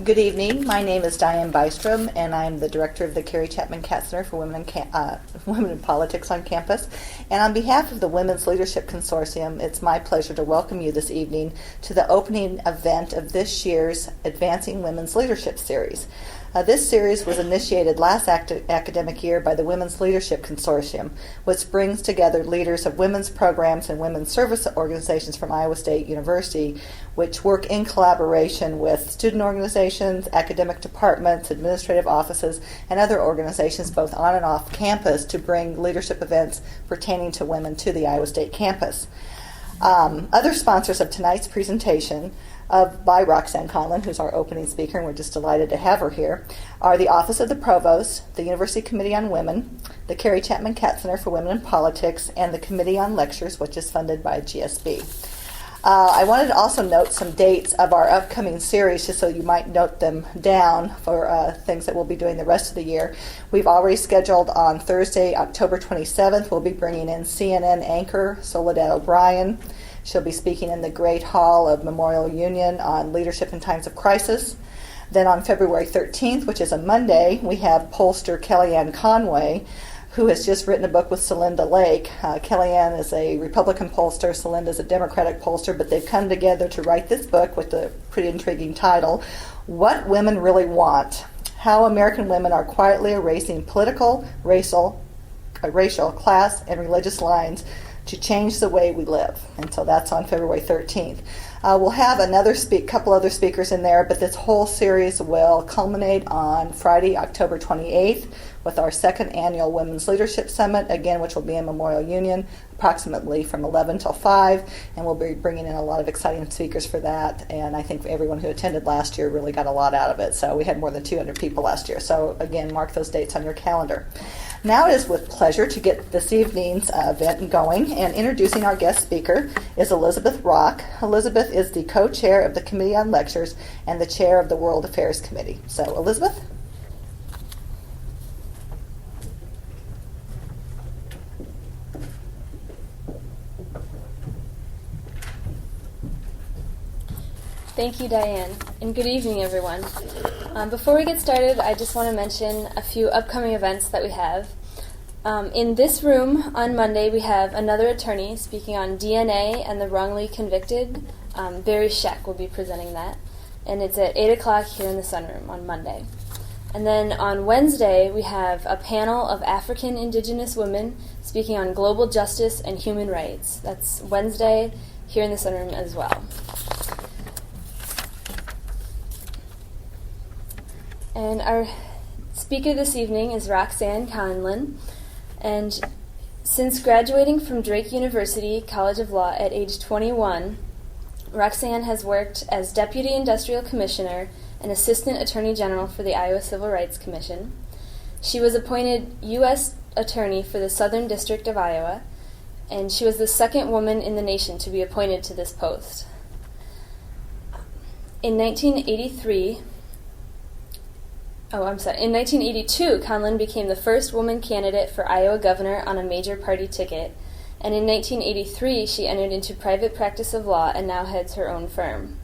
Good evening. My name is Diane Bystrom, and I'm the director of the Carrie Chapman Cat Center for Women in Politics on campus. And on behalf of the Women's Leadership Consortium, it's my pleasure to welcome you this evening to the opening event of this year's Advancing Women's Leadership Series. This series was initiated last academic year by the Women's Leadership Consortium, which brings together leaders of women's programs and women's service organizations from Iowa State University, which work in collaboration with student organizations, academic departments, administrative offices, and other organizations both on and off campus to bring leadership events pertaining to women to the Iowa State campus. Other sponsors of tonight's presentation by Roxanne Conlon, who's our opening speaker, and we're just delighted to have her here, are the Office of the Provost, the University Committee on Women, the Carrie Chapman Cat Center for Women in Politics, and the Committee on Lectures, which is funded by GSB. I wanted to also note some dates of our upcoming series, just so you might note them down for things that we'll be doing the rest of the year. We've already scheduled on Thursday, October 27th, we'll be bringing in CNN anchor Soledad O'Brien. She'll be speaking in the Great Hall of Memorial Union on leadership in times of crisis. Then on February 13th, which is a Monday, we have pollster Kellyanne Conway, who has just written a book with Celinda Lake. Kellyanne is a Republican pollster, Celinda is a Democratic pollster, but they've come together to write this book with the pretty intriguing title, What Women Really Want: How American Women Are Quietly Erasing Political, Racial, Class, and Religious Lines to Change the Way We Live. And so that's on February 13th. We'll have couple other speakers in there, but this whole series will culminate on Friday, October 28th, with our second annual Women's Leadership Summit, again, which will be in Memorial Union, approximately from 11 till 5, and we'll be bringing in a lot of exciting speakers for that, and I think everyone who attended last year really got a lot out of it. So we had more than 200 people last year. So again, mark those dates on your calendar. Now it is with pleasure to get this evening's event going, and introducing our guest speaker is Elizabeth Rock. Elizabeth is the co-chair of the Committee on Lectures and the chair of the World Affairs Committee. So, Elizabeth? Thank you, Diane, and good evening, everyone. Before we get started, I just want to mention a few upcoming events that we have. In this room on Monday, we have another attorney speaking on DNA and the wrongly convicted. Barry Scheck will be presenting that, and it's at 8 o'clock here in the sunroom on Monday. And then on Wednesday, we have a panel of African Indigenous women speaking on global justice and human rights. That's Wednesday here in the sunroom as well. And our speaker this evening is Roxanne Conlon. And since graduating from Drake University College of Law at age 21, Roxanne has worked as Deputy Industrial Commissioner and Assistant Attorney General for the Iowa Civil Rights Commission. She was appointed U.S. Attorney for the Southern District of Iowa, and she was the second woman in the nation to be appointed to this post. In 1982, Conlon became the first woman candidate for Iowa governor on a major party ticket, and in 1983 she entered into private practice of law and now heads her own firm.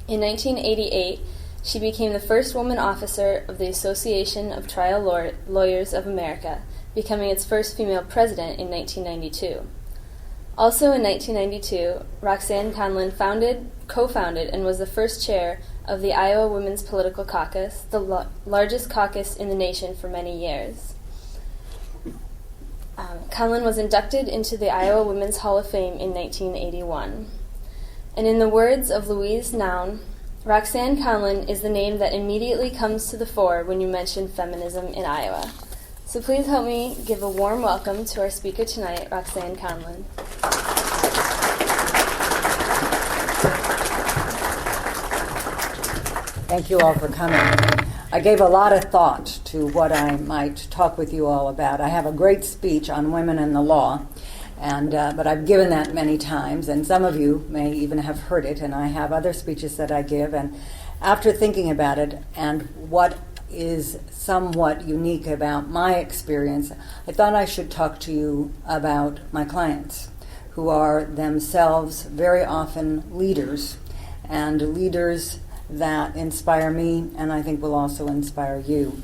In 1988, she became the first woman officer of the Association of Trial Lawyers of America, becoming its first female president in 1992. Also in 1992, Roxanne Conlon co-founded and was the first chair of the Iowa Women's Political Caucus, the largest caucus in the nation for many years. Conlon was inducted into the Iowa Women's Hall of Fame in 1981. And in the words of Louise Naun, Roxanne Conlon is the name that immediately comes to the fore when you mention feminism in Iowa. So please help me give a warm welcome to our speaker tonight, Roxanne Conlon. Thank you all for coming. I gave a lot of thought to what I might talk with you all about. I have a great speech on women in the law, but I've given that many times, and some of you may even have heard it, and I have other speeches that I give, and after thinking about it and what is somewhat unique about my experience, I thought I should talk to you about my clients, who are themselves very often leaders, and leaders that inspire me and I think will also inspire you.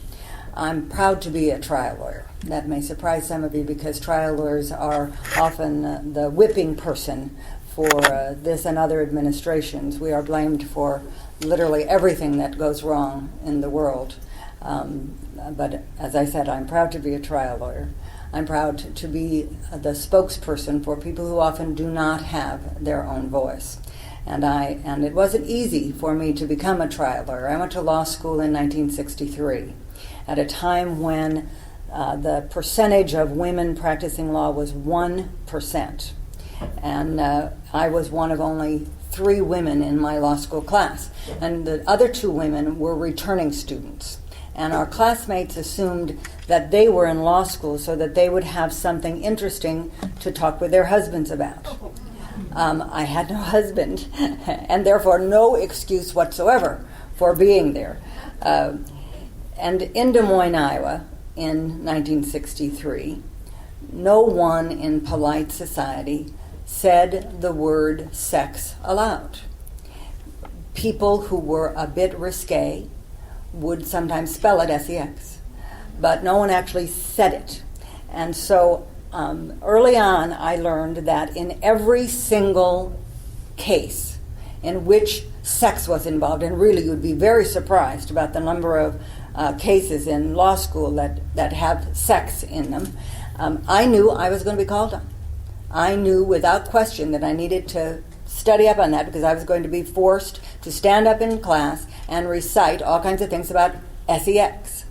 I'm proud to be a trial lawyer. That may surprise some of you because trial lawyers are often the whipping person for this and other administrations. We are blamed for literally everything that goes wrong in the world. But as I said, I'm proud to be a trial lawyer. I'm proud to be the spokesperson for people who often do not have their own voice. And it wasn't easy for me to become a trial lawyer. I went to law school in 1963 at a time when the percentage of women practicing law was 1%. And I was one of only 3 women in my law school class. And the other 2 women were returning students. And our classmates assumed that they were in law school so that they would have something interesting to talk with their husbands about. I had no husband, and therefore no excuse whatsoever for being there. And in Des Moines, Iowa, in 1963, no one in polite society said the word sex aloud. People who were a bit risque would sometimes spell it sex, but no one actually said it. And so early on, I learned that in every single case in which sex was involved, and really you'd be very surprised about the number of cases in law school that have sex in them, I knew I was going to be called on. I knew without question that I needed to study up on that because I was going to be forced to stand up in class and recite all kinds of things about sex.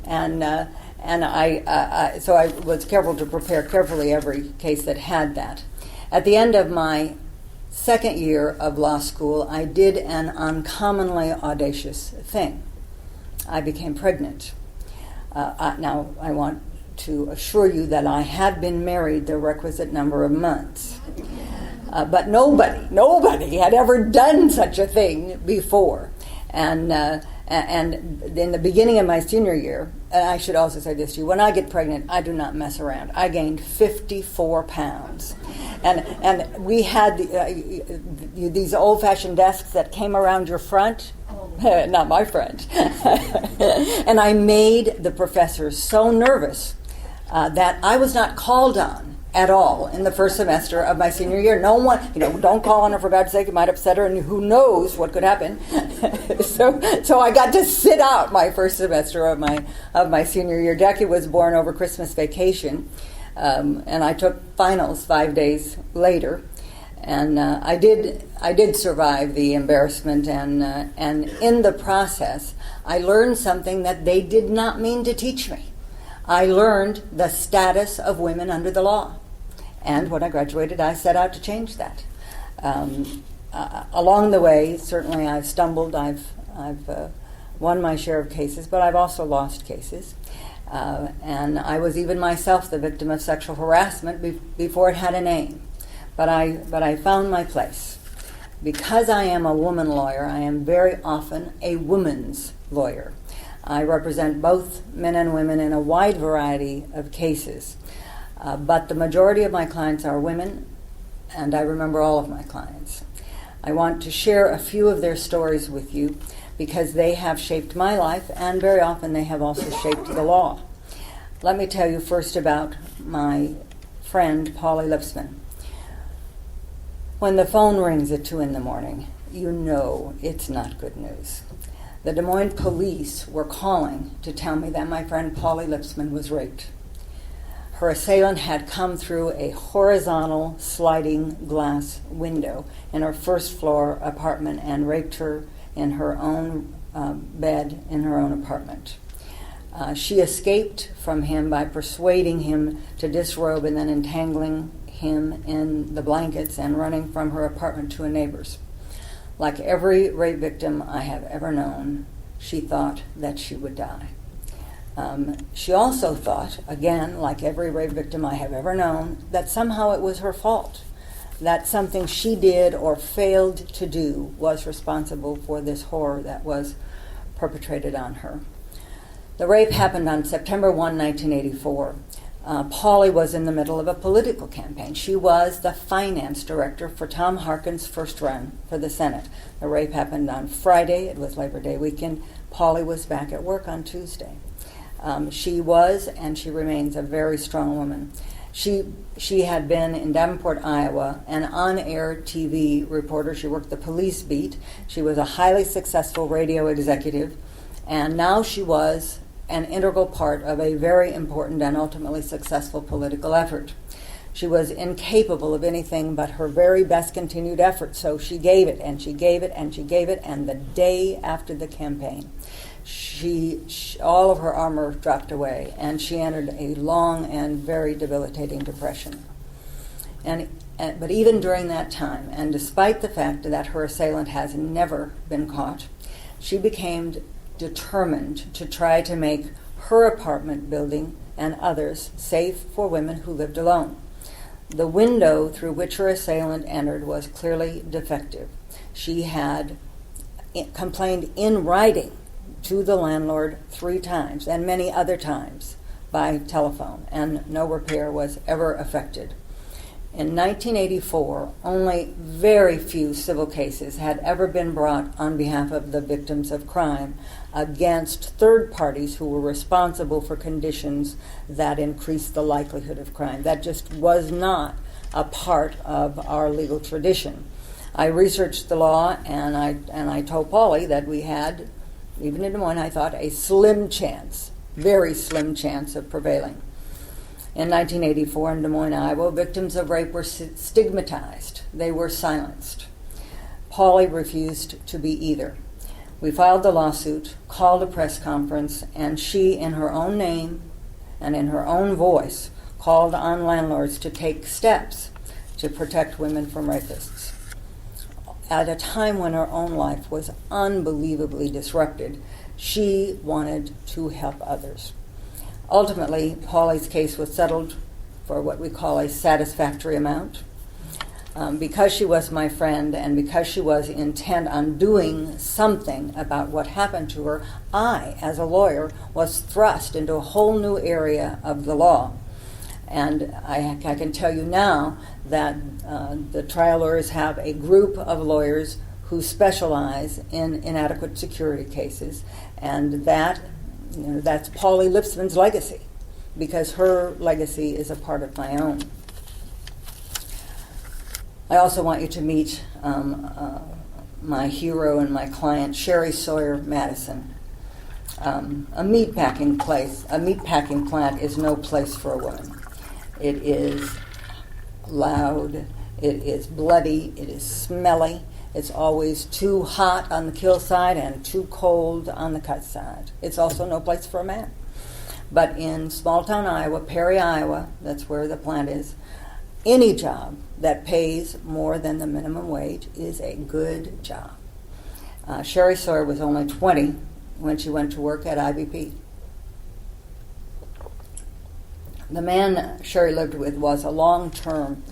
So I was careful to prepare carefully every case that had that. At the end of my second year of law school, I did an uncommonly audacious thing. I became pregnant. Now, I want to assure you that I had been married the requisite number of months. But nobody had ever done such a thing before. And in the beginning of my senior year, and I should also say this to you, when I get pregnant, I do not mess around. I gained 54 pounds. And we had these old-fashioned desks that came around your front. Not my front. And I made the professors so nervous that I was not called on at all in the first semester of my senior year. No one, don't call on her for God's sake, it might upset her, and who knows what could happen. So I got to sit out my first semester of my senior year. Jackie was born over Christmas vacation, and I took finals 5 days later. And I did survive the embarrassment, and in the process, I learned something that they did not mean to teach me. I learned the status of women under the law. And when I graduated, I set out to change that. Along the way, certainly I've stumbled, I've won my share of cases, but I've also lost cases. And I was even myself the victim of sexual harassment before it had a name. But I found my place. Because I am a woman lawyer, I am very often a woman's lawyer. I represent both men and women in a wide variety of cases. But the majority of my clients are women, and I remember all of my clients. I want to share a few of their stories with you because they have shaped my life, and very often they have also shaped the law. Let me tell you first about my friend, Polly Lipsman. When the phone rings at 2 a.m, you know it's not good news. The Des Moines police were calling to tell me that my friend Polly Lipsman was raped. Her assailant had come through a horizontal sliding glass window in her first-floor apartment and raped her in her own bed in her own apartment. She escaped from him by persuading him to disrobe and then entangling him in the blankets and running from her apartment to a neighbor's. Like every rape victim I have ever known, she thought that she would die. She also thought, again, like every rape victim I have ever known, that somehow it was her fault, that something she did or failed to do was responsible for this horror that was perpetrated on her. The rape happened on September 1, 1984. Pauley was in the middle of a political campaign. She was the finance director for Tom Harkin's first run for the Senate. The rape happened on Friday. It was Labor Day weekend. Pauley was back at work on Tuesday. She was, and she remains, a very strong woman. She had been in Davenport, Iowa, an on-air TV reporter. She worked the police beat. She was a highly successful radio executive, and now she was an integral part of a very important and ultimately successful political effort. She was incapable of anything but her very best continued effort, so she gave it, and she gave it, and she gave it, and the day after the campaign, all of her armor dropped away, and she entered a long and very debilitating depression. But even during that time, and despite the fact that her assailant has never been caught, she became determined to try to make her apartment building and others safe for women who lived alone. The window through which her assailant entered was clearly defective. She had complained in writing to the landlord 3 times and many other times by telephone, and no repair was ever effected. In 1984, only very few civil cases had ever been brought on behalf of the victims of crime against third parties who were responsible for conditions that increased the likelihood of crime. That just was not a part of our legal tradition. I researched the law, and I told Pauley that we had, even in Des Moines, I thought, a slim chance, very slim chance of prevailing. In 1984 in Des Moines, Iowa, victims of rape were stigmatized. They were silenced. Pauley refused to be either. We filed the lawsuit, called a press conference, and she, in her own name and in her own voice, called on landlords to take steps to protect women from rapists. At a time when her own life was unbelievably disrupted, she wanted to help others. Ultimately, Pauley's case was settled for what we call a satisfactory amount. Because she was my friend and because she was intent on doing something about what happened to her, I, as a lawyer, was thrust into a whole new area of the law. And I can tell you now that the trial lawyers have a group of lawyers who specialize in inadequate security cases, and that's Pauley Lipsman's legacy, because her legacy is a part of my own. I also want you to meet my hero and my client, Sherry Sawyer Madison. A meatpacking plant is no place for a woman. It is loud, it is bloody, it is smelly. It's always too hot on the kill side and too cold on the cut side. It's also no place for a man. But in small town Iowa, Perry, Iowa, that's where the plant is, any job that pays more than the minimum wage is a good job. Sherry Sawyer was only 20 when she went to work at IBP. The man Sherry lived with was a long-term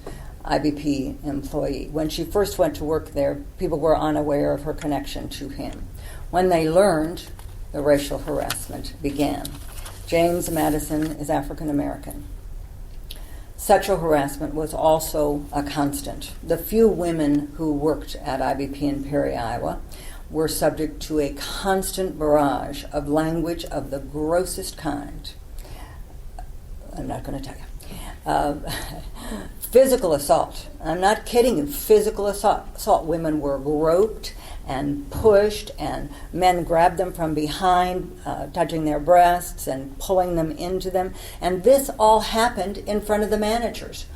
IBP employee. When she first went to work there, people were unaware of her connection to him. When they learned, the racial harassment began. James Madison is African American. Sexual harassment was also a constant. The few women who worked at IBP in Perry, Iowa, were subject to a constant barrage of language of the grossest kind. I'm not going to tell you. Physical assault. I'm not kidding you. Physical assault. Women were groped and pushed, and men grabbed them from behind, touching their breasts and pulling them into them. And this all happened in front of the managers.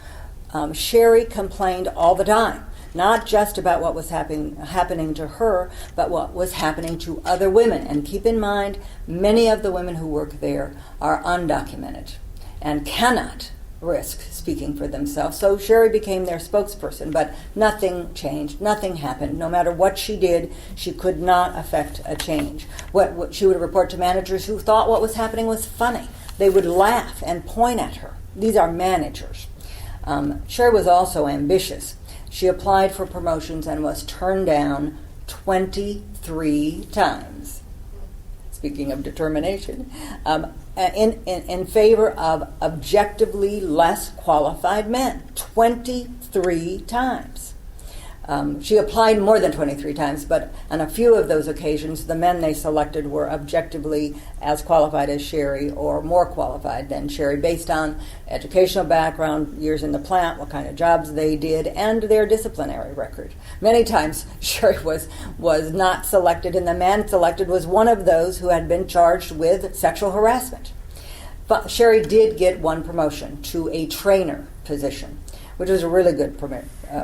Sherry complained all the time, not just about what was happening to her, but what was happening to other women. And keep in mind, many of the women who work there are undocumented and cannot risk speaking for themselves. So Sherry became their spokesperson, but nothing changed, nothing happened. No matter what she did, she could not affect a change. What she would report to managers who thought what was happening was funny. They would laugh and point at her. These are managers. Sherry was also ambitious. She applied for promotions and was turned down 23 times. It's speaking of determination, in favor of objectively less qualified men, 23 times. She applied more than 23 times, but on a few of those occasions, the men they selected were objectively as qualified as Sherry or more qualified than Sherry based on educational background, years in the plant, what kind of jobs they did, and their disciplinary record. Many times, Sherry was not selected, and the man selected was one of those who had been charged with sexual harassment. But Sherry did get one promotion to a trainer position, which was a really good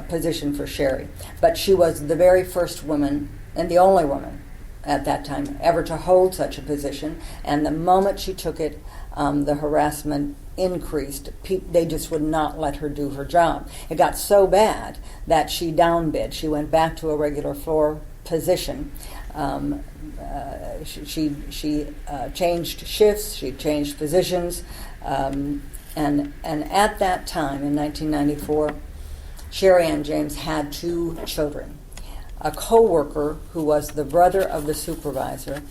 position for Sherry. But she was the very first woman, and the only woman at that time, ever to hold such a position. And the moment she took it, the harassment increased. They just would not let her do her job. It got so bad that she downbid. She went back to a regular floor position. She changed shifts. She changed positions. And at that time, in 1994, Sherry Ann James had 2 children. A co-worker who was the brother of the supervisor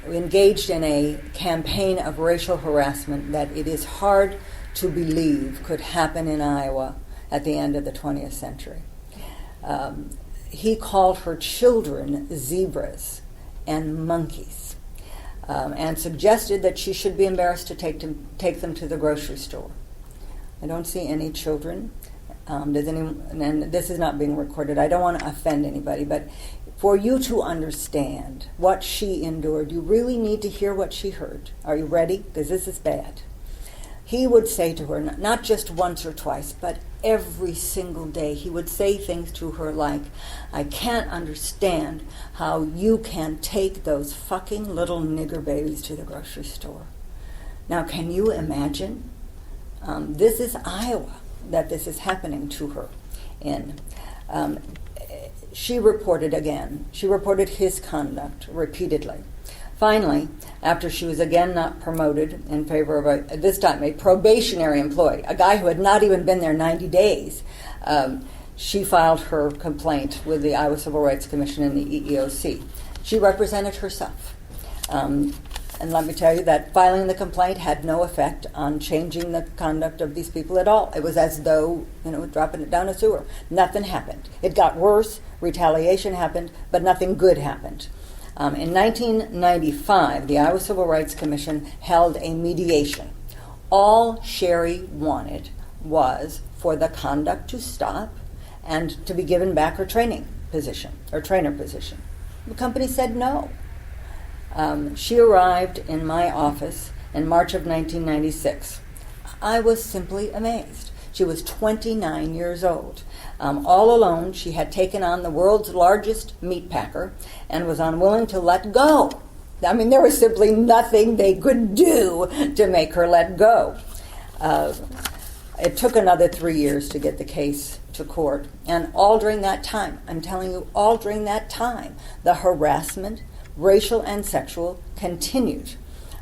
engaged in a campaign of racial harassment that it is hard to believe could happen in Iowa at the end of the 20th century. He called her children zebras and monkeys. And suggested that she should be embarrassed to take them to the grocery store. I don't see any children. And this is not being recorded. I don't want to offend anybody, but for you to understand what she endured, you really need to hear what she heard. Are you ready? Because this is bad. He would say to her, not just once or twice, but every single day, he would say things to her like, I can't understand how you can take those fucking little nigger babies to the grocery store. Now, can you imagine? This is Iowa that this is happening to her in. She reported again. She reported his conduct repeatedly. Finally, after she was again not promoted in favor of, this time, a probationary employee, a guy who had not even been there 90 days, she filed her complaint with the Iowa Civil Rights Commission and the EEOC. She represented herself. And let me tell you that filing the complaint had no effect on changing the conduct of these people at all. It was as though, dropping it down a sewer. Nothing happened. It got worse, retaliation happened, but nothing good happened. In 1995, the Iowa Civil Rights Commission held a mediation. All Sherry wanted was for the conduct to stop and to be given back her training position, or trainer position. The company said no. She arrived in my office in March of 1996. I was simply amazed. She was 29 years old. All alone, she had taken on the world's largest meat packer and was unwilling to let go. I mean, there was simply nothing they could do to make her let go. It took another 3 years to get the case to court. And all during that time, I'm telling you, all during that time, the harassment, racial and sexual, continued.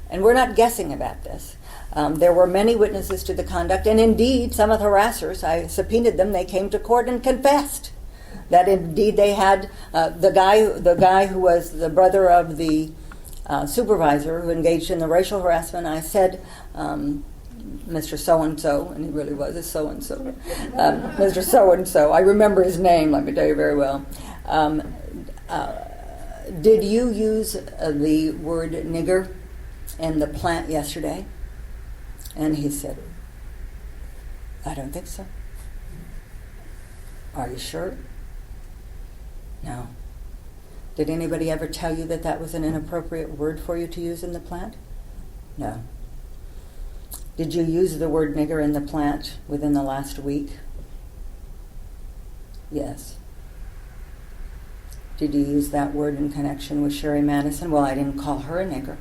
And we're not guessing about this. There were many witnesses to the conduct, and indeed, some of the harassers, I subpoenaed them, they came to court and confessed that indeed they had the guy who was the brother of the supervisor who engaged in the racial harassment. I said, Mr. So-and-so, and he really was a so-and-so, Mr. So-and-so, I remember his name, let me tell you very well. Did you use the word nigger in the plant yesterday? And he said, I don't think so. Are you sure? No. Did anybody ever tell you that that was an inappropriate word for you to use in the plant? No. Did you use the word nigger in the plant within the last week? Yes. Did you use that word in connection with Sherry Madison? Well, I didn't call her a nigger.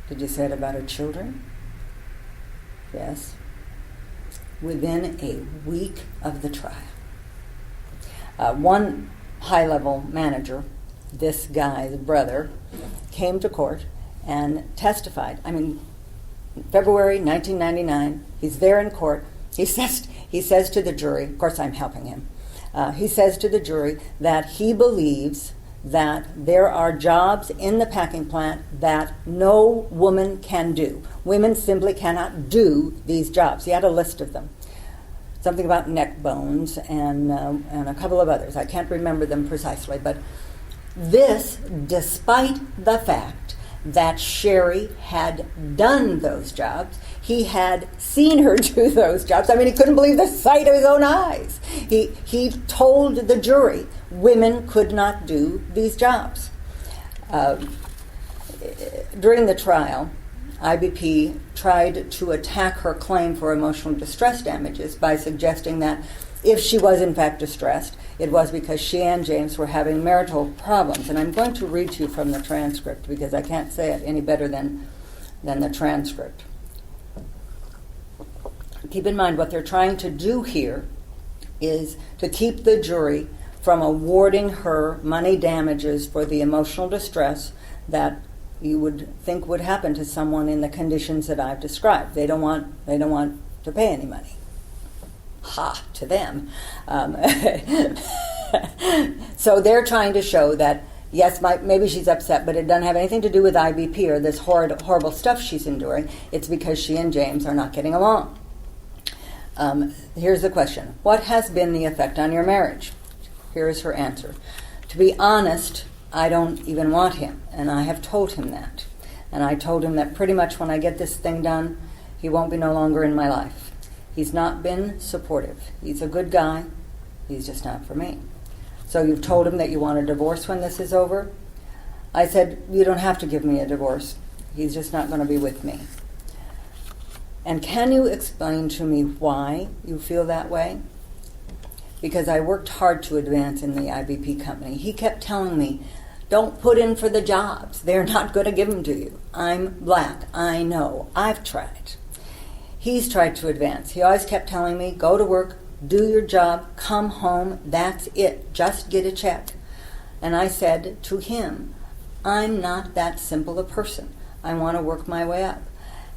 Did you say it about her children? Yes. Within a week of the trial. One high-level manager, this guy's brother, came to court and testified. I mean, February 1999, he's there in court. He says to the jury, of course I'm helping him, He says to the jury that he believes that there are jobs in the packing plant that no woman can do. Women simply cannot do these jobs. He had a list of them. Something about neck bones and a couple of others. I can't remember them precisely, but this, despite the fact that Sherry had done those jobs, he had seen her do those jobs. I mean, he couldn't believe the sight of his own eyes. He told the jury women could not do these jobs. During the trial, IBP tried to attack her claim for emotional distress damages by suggesting that if she was in fact distressed, it was because she and James were having marital problems. And I'm going to read to you from the transcript because I can't say it any better than the transcript. Keep in mind what they're trying to do here is to keep the jury from awarding her money damages for the emotional distress that you would think would happen to someone in the conditions that I've described. They don't want to pay any money. Ha, to them. So they're trying to show that, yes, maybe she's upset, but it doesn't have anything to do with IBP or this horrible stuff she's enduring. It's because she and James are not getting along. Here's the question. What has been the effect on your marriage? Here is her answer. To be honest, I don't even want him, and I have told him that. And I told him that pretty much when I get this thing done, he won't be no longer in my life. He's not been supportive. He's a good guy. He's just not for me. So you've told him that you want a divorce when this is over? I said, you don't have to give me a divorce. He's just not going to be with me. And can you explain to me why you feel that way? Because I worked hard to advance in the IBP company. He kept telling me, don't put in for the jobs. They're not going to give them to you. I'm black. I know. I've tried. He's tried to advance. He always kept telling me, go to work, do your job, come home, that's it. Just get a check. And I said to him, I'm not that simple a person. I want to work my way up.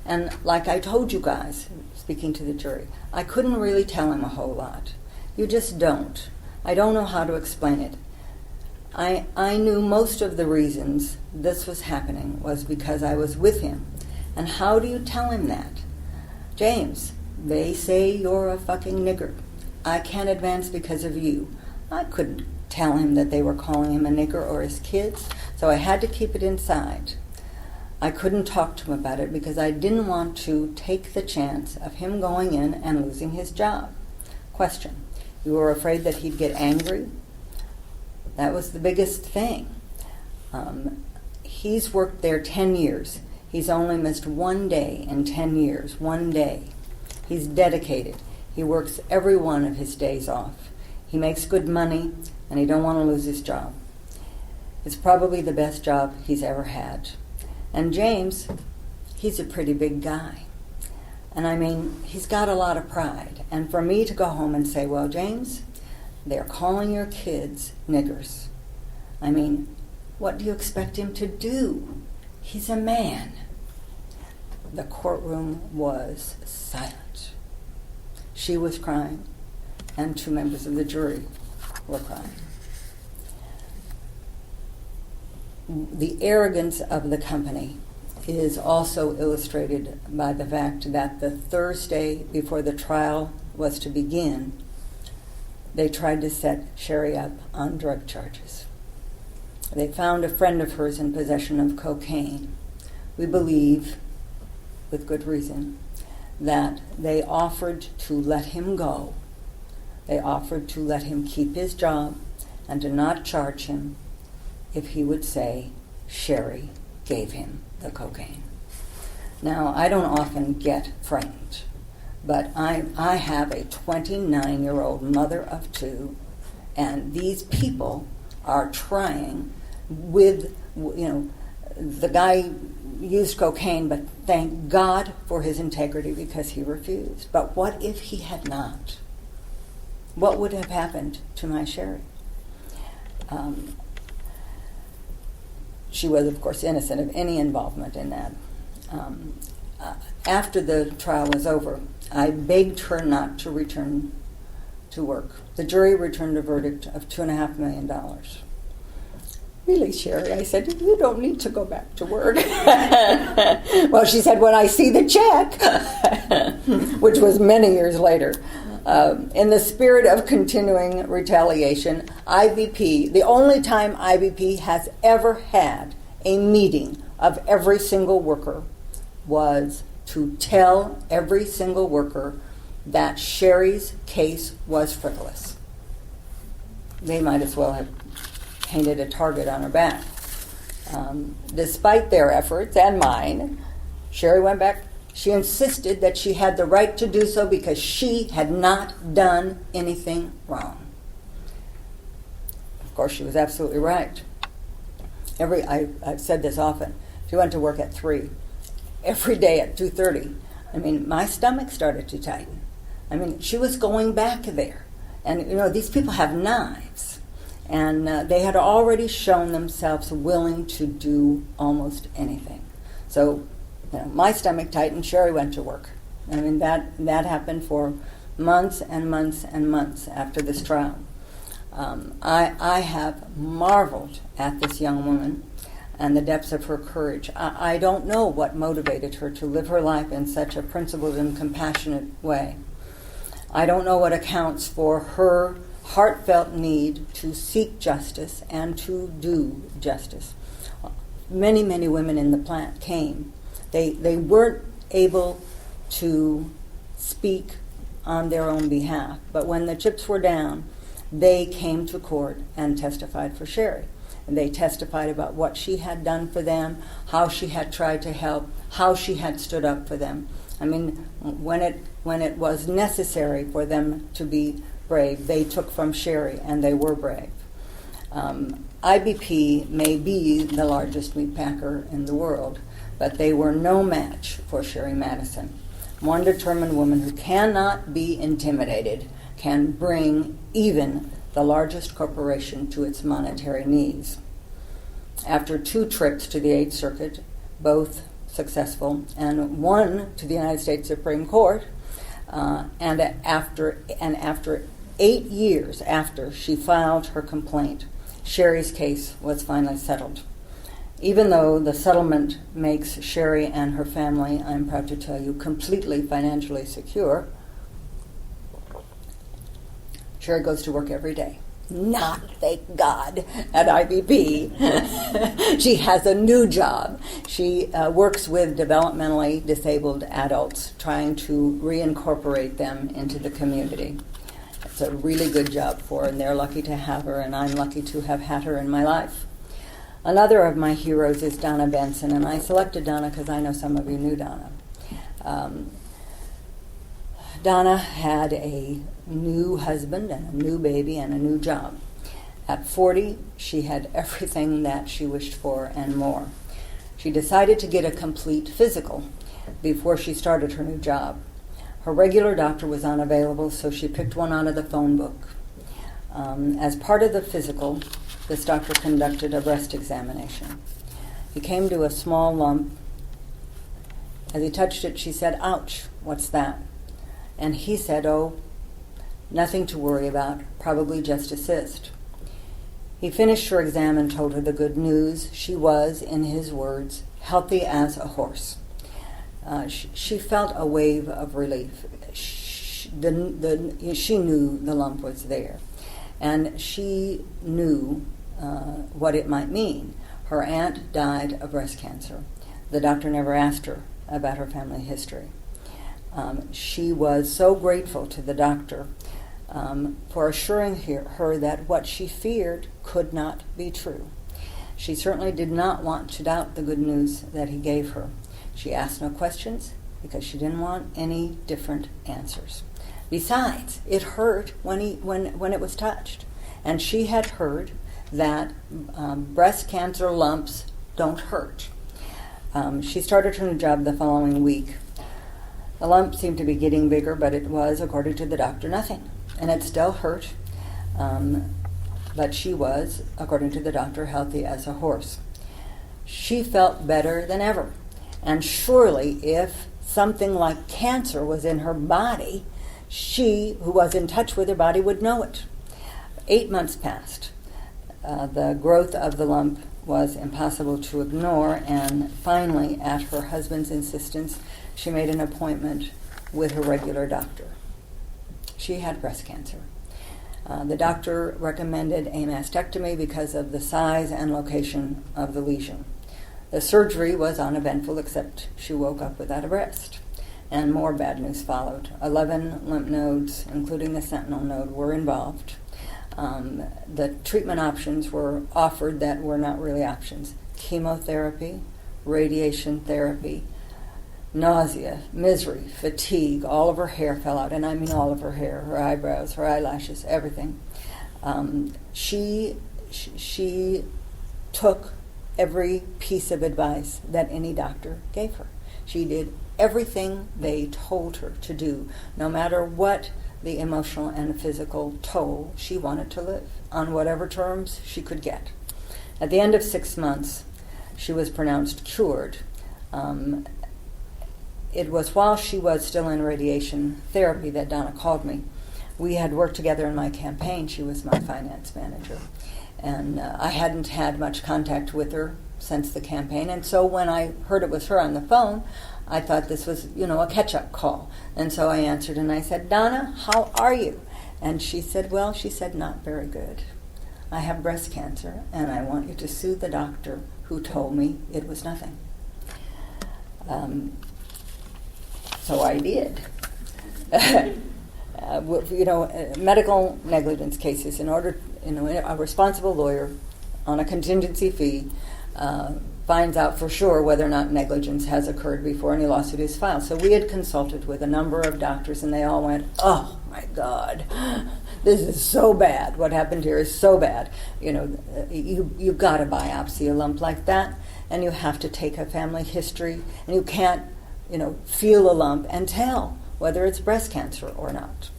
And like I told you guys, speaking to the jury, I couldn't really tell him a whole lot. You just don't. I don't know how to explain it. I knew most of the reasons this was happening was because I was with him. And how do you tell him that? James, they say you're a fucking nigger. I can't advance because of you. I couldn't tell him that they were calling him a nigger or his kids, so I had to keep it inside. I couldn't talk to him about it because I didn't want to take the chance of him going in and losing his job. Question. You were afraid that he'd get angry? That was the biggest thing. He's worked there 10 years. He's only missed one day in 10 years, one day. He's dedicated. He works every one of his days off. He makes good money, and he don't want to lose his job. It's probably the best job he's ever had. And James, he's a pretty big guy. And I mean, he's got a lot of pride. And for me to go home and say, well, James, they're calling your kids niggers. I mean, what do you expect him to do? He's a man. The courtroom was silent. She was crying, and 2 members of the jury were crying. The arrogance of the company is also illustrated by the fact that the Thursday before the trial was to begin, they tried to set Sherry up on drug charges. They found a friend of hers in possession of cocaine. We believe, with good reason, that they offered to let him go. They offered to let him keep his job and to not charge him if he would say Sherry gave him the cocaine. Now, I don't often get frightened, but I have a 29-year-old mother of 2, and these people are trying with, the guy used cocaine, but thank God for his integrity because he refused. But what if he had not? What would have happened to my Sherry? She was, of course, innocent of any involvement in that. After the trial was over, I begged her not to return to work. The jury returned a verdict of $2.5 million. Really, Sherry? I said, you don't need to go back to work. Well, she said, when I see the check, which was many years later. In the spirit of continuing retaliation, IVP, the only time IVP has ever had a meeting of every single worker was to tell every single worker that Sherry's case was frivolous. They might as well have painted a target on her back. Despite their efforts and mine, Sherry went back. She insisted that she had the right to do so because she had not done anything wrong. Of course, she was absolutely right. I've said this often. She went to work at 3. Every day at 2:30. I mean, my stomach started to tighten. I mean, she was going back there. And, these people have knives. And they had already shown themselves willing to do almost anything. So, my stomach tightened. Sherry went to work. I mean, that happened for months and months and months after this trial. I have marveled at this young woman and the depths of her courage. I don't know what motivated her to live her life in such a principled and compassionate way. I don't know what accounts for her heartfelt need to seek justice and to do justice. Many, many women in the plant came. They weren't able to speak on their own behalf, but when the chips were down, they came to court and testified for Sherry. And they testified about what she had done for them, how she had tried to help, how she had stood up for them. I mean, when it was necessary for them to be brave, they took from Sherry, and they were brave. IBP may be the largest meat packer in the world, but they were no match for Sherry Madison. One determined woman who cannot be intimidated can bring even the largest corporation to its monetary knees. After 2 trips to the 8th Circuit, both successful, and one to the United States Supreme Court, and after 8 years after she filed her complaint, Sherry's case was finally settled. Even though the settlement makes Sherry and her family, I'm proud to tell you, completely financially secure, Sherry goes to work every day. Not, thank God, at IBP. She has a new job. She works with developmentally disabled adults, trying to reincorporate them into the community. It's a really good job for her, and they're lucky to have her, and I'm lucky to have had her in my life. Another of my heroes is Donna Benson, and I selected Donna because I know some of you knew Donna. Donna had a new husband and a new baby and a new job. At 40, she had everything that she wished for and more. She decided to get a complete physical before she started her new job. Her regular doctor was unavailable, so she picked one out of the phone book. As part of the physical, this doctor conducted a breast examination. He came to a small lump. As he touched it, she said, "Ouch, what's that?" And he said, "Oh, nothing to worry about, probably just a cyst." He finished her exam and told her the good news. She was, in his words, healthy as a horse. She felt a wave of relief. She knew the lump was there, and she knew what it might mean. Her aunt died of breast cancer. The doctor never asked her about her family history. She was so grateful to the doctor for assuring her that what she feared could not be true. She certainly did not want to doubt the good news that he gave her. She asked no questions because she didn't want any different answers. Besides, it hurt when it was touched, and she had heard that breast cancer lumps don't hurt. She started her new job the following week. The lump seemed to be getting bigger, but it was, according to the doctor, nothing. And it still hurt, but she was, according to the doctor, healthy as a horse. She felt better than ever. And surely if something like cancer was in her body, she, who was in touch with her body, would know it. 8 months passed. The growth of the lump was impossible to ignore, and finally, at her husband's insistence, she made an appointment with her regular doctor. She had breast cancer. The doctor recommended a mastectomy because of the size and location of the lesion. The surgery was uneventful, except she woke up without a breast. And more bad news followed. 11 lymph nodes, including the sentinel node, were involved. The treatment options were offered that were not really options. Chemotherapy, radiation therapy, nausea, misery, fatigue. All of her hair fell out, and I mean all of her hair, her eyebrows, her eyelashes, everything. She took every piece of advice that any doctor gave her. She did everything they told her to do, no matter what the emotional and physical toll. She wanted to live on whatever terms she could get. At the end of 6 months, she was pronounced cured. It was while she was still in radiation therapy that Donna called me. We had worked together in my campaign. She was my finance manager. And I hadn't had much contact with her since the campaign. And so when I heard it was her on the phone, I thought this was, a catch-up call. And so I answered and I said, "Donna, how are you?" And she said, "Not very good. I have breast cancer, and I want you to sue the doctor who told me it was nothing." So I did. Medical negligence cases, in order, a responsible lawyer on a contingency fee finds out for sure whether or not negligence has occurred before any lawsuit is filed. So we had consulted with a number of doctors, and they all went, "Oh my God, this is so bad. What happened here is so bad. You've got to biopsy a lump like that, and you have to take a family history, and you can't, feel a lump and tell whether it's breast cancer or not."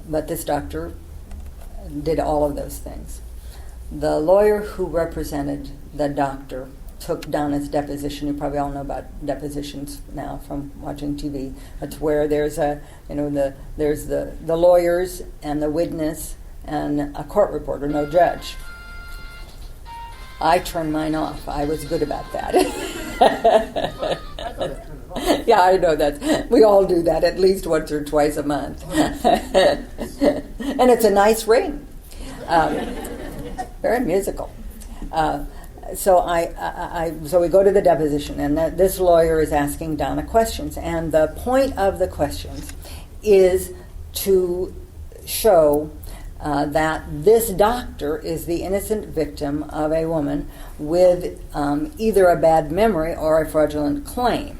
But this doctor did all of those things. The lawyer who represented the doctor took Donna's deposition. You probably all know about depositions now from watching TV. That's where there's there's the lawyers and the witness and a court reporter, no judge. I turned mine off. I was good about that. Yeah, I know that. We all do that at least once or twice a month. And it's a nice ring. Very musical. So we go to the deposition, and this lawyer is asking Donna questions, and the point of the questions is to show that this doctor is the innocent victim of a woman with either a bad memory or a fraudulent claim.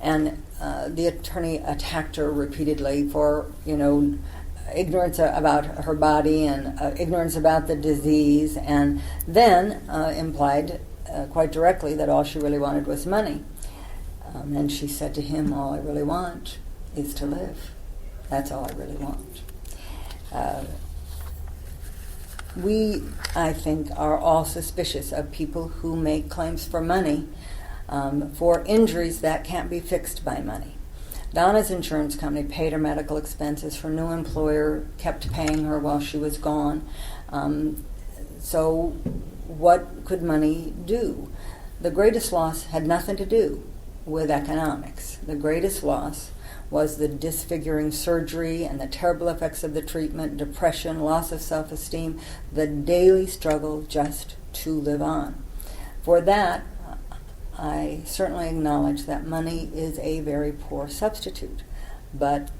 And the attorney attacked her repeatedly for, ignorance about her body and ignorance about the disease, and then implied quite directly that all she really wanted was money. And she said to him, "All I really want is to live. That's all I really want." We, I think, are all suspicious of people who make claims for money for injuries that can't be fixed by money. Donna's insurance company paid her medical expenses. Her new employer kept paying her while she was gone. So what could money do? The greatest loss had nothing to do with economics. The greatest loss was the disfiguring surgery and the terrible effects of the treatment, depression, loss of self-esteem, the daily struggle just to live on. For that, I certainly acknowledge that money is a very poor substitute, but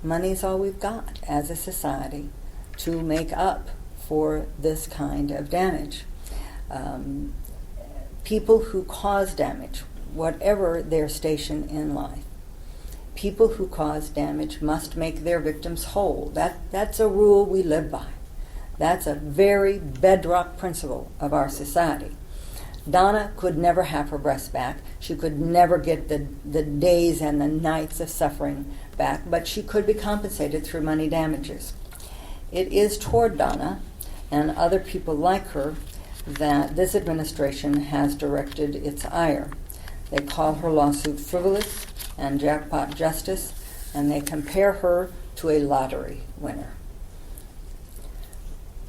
money is all we've got as a society to make up for this kind of damage. People who cause damage, whatever their station in life, people who cause damage must make their victims whole. That's a rule we live by. That's a very bedrock principle of our society. Donna could never have her breasts back. She could never get the days and the nights of suffering back, but she could be compensated through money damages. It is toward Donna and other people like her that this administration has directed its ire. They call her lawsuit frivolous and jackpot justice, and they compare her to a lottery winner.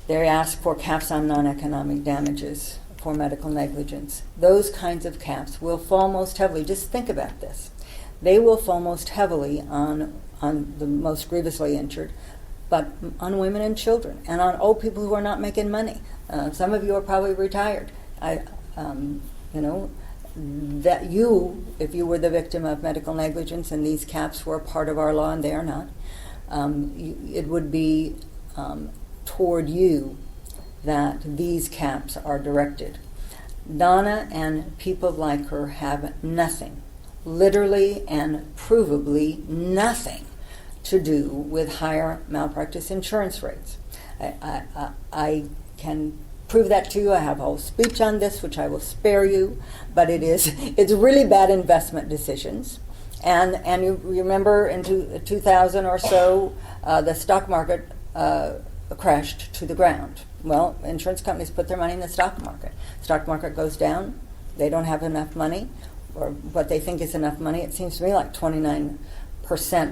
They ask for caps on non-economic damages for medical negligence. Those kinds of caps will fall most heavily, just think about this, they will fall most heavily on the most grievously injured, but on women and children, and on old people who are not making money. Some of you are probably retired. That you, if you were the victim of medical negligence and these caps were a part of our law and they are not, it would be toward you that these caps are directed. Donna and people like her have nothing, literally and provably nothing, to do with higher malpractice insurance rates. I can prove that to you. I have a whole speech on this, which I will spare you, but it's really bad investment decisions. And you remember in 2000 or so, the stock market crashed to the ground. Well, insurance companies put their money in the stock market. Stock market goes down. They don't have enough money, or what they think is enough money. It seems to me like 29%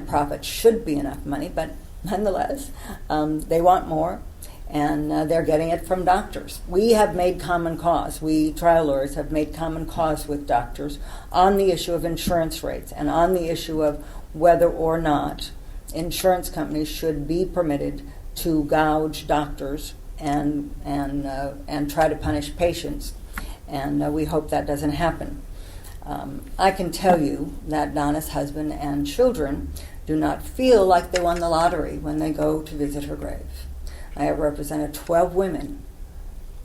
profit should be enough money, but nonetheless, they want more, and they're getting it from doctors. We have made common cause. We trial lawyers have made common cause with doctors on the issue of insurance rates and on the issue of whether or not insurance companies should be permitted to gouge doctors and try to punish patients. And we hope that doesn't happen. I can tell you that Donna's husband and children do not feel like they won the lottery when they go to visit her grave. I have represented 12 women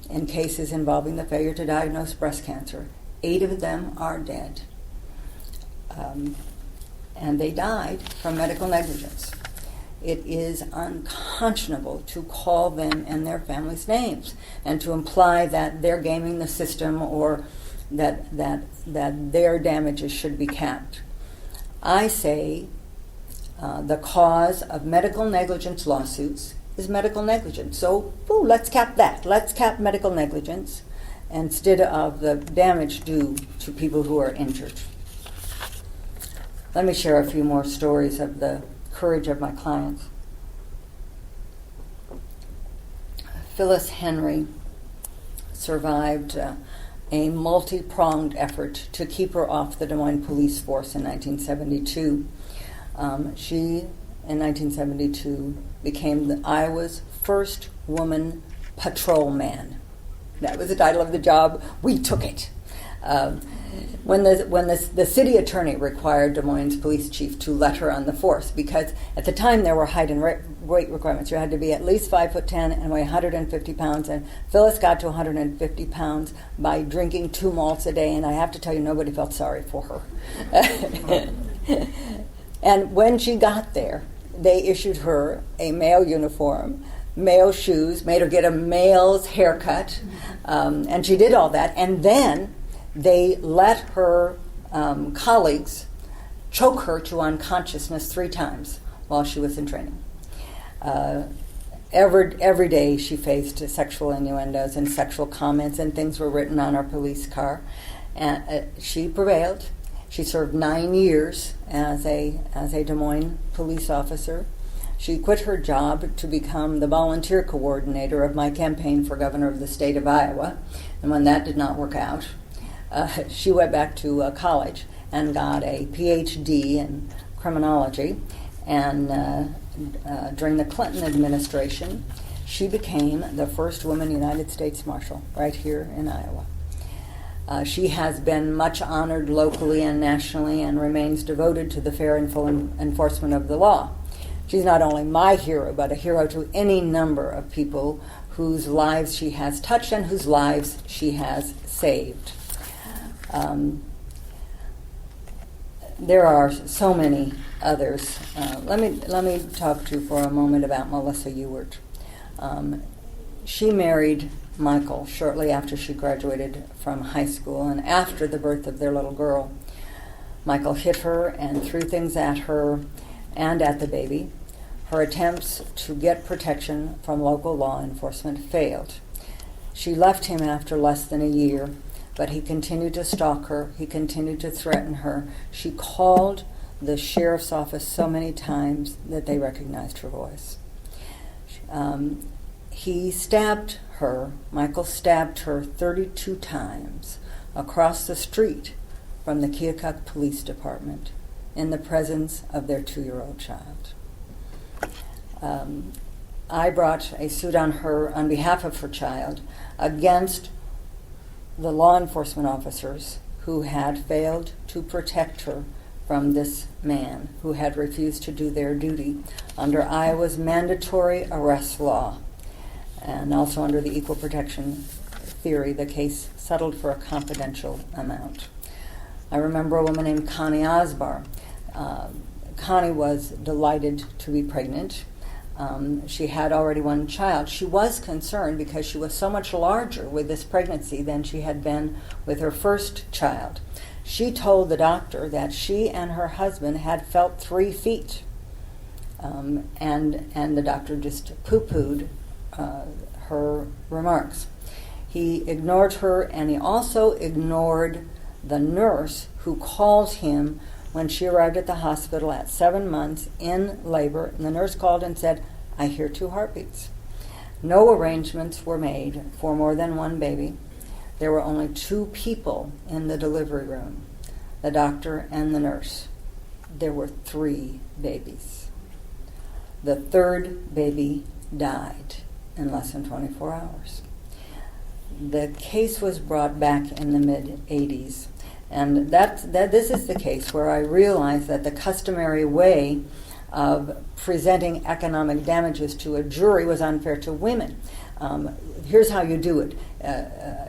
in cases involving the failure to diagnose breast cancer. 8 of them are dead. And they died from medical negligence. It is unconscionable to call them and their families names and to imply that they're gaming the system or that their damages should be capped. I say the cause of medical negligence lawsuits is medical negligence. So let's cap that. Let's cap medical negligence instead of the damage due to people who are injured. Let me share a few more stories of the courage of my clients. Phyllis Henry survived a multi-pronged effort to keep her off the Des Moines police force in 1972. She, in 1972, became Iowa's first woman patrolman. That was the title of the job. We took it. When the city attorney required Des Moines police chief to let her on the force, because at the time there were height and weight requirements. You had to be at least 5'10" and weigh 150 pounds. And Phyllis got to 150 pounds by drinking 2 malts a day. And I have to tell you, nobody felt sorry for her. And when she got there, they issued her a male uniform, male shoes, made her get a male's haircut, and she did all that. And then they let her colleagues choke her to unconsciousness 3 times while she was in training. Every day she faced sexual innuendos and sexual comments, and things were written on her police car. And she prevailed. She served 9 years as a Des Moines police officer. She quit her job to become the volunteer coordinator of my campaign for governor of the state of Iowa. And when that did not work out, she went back to college and got a PhD in criminology. And during the Clinton administration, she became the first woman United States Marshal right here in Iowa. She has been much honored locally and nationally and remains devoted to the fair and full enforcement of the law. She's not only my hero, but a hero to any number of people whose lives she has touched and whose lives she has saved. There are so many others. Let me talk to you for a moment about Melissa Ewart. She married Michael shortly after she graduated from high school and after the birth of their little girl. Michael hit her and threw things at her and at the baby. Her attempts to get protection from local law enforcement failed. She left him after less than a year, but he continued to stalk her. He continued to threaten her. She called the sheriff's office so many times that they recognized her voice. Michael stabbed her 32 times across the street from the Keokuk Police Department in the presence of their 2-year-old child. I brought a suit on behalf of her child against the law enforcement officers who had failed to protect her from this man who had refused to do their duty under Iowa's mandatory arrest law, and also under the equal protection theory. The case settled for a confidential amount. I remember a woman named Connie Osbar. Connie was delighted to be pregnant. She had already one child. She was concerned because she was so much larger with this pregnancy than she had been with her first child. She told the doctor that she and her husband had felt 3 feet, and the doctor just poo-pooed her remarks. He ignored her, and he also ignored the nurse who called him when she arrived at the hospital at 7 months in labor, and the nurse called and said, "I hear 2 heartbeats." No arrangements were made for more than one baby. There were only 2 people in the delivery room, the doctor and the nurse. There were 3 babies. The 3rd baby died in less than 24 hours. The case was brought back in the mid-'80s. And this is the case where I realized that the customary way of presenting economic damages to a jury was unfair to women. Here's how you do it.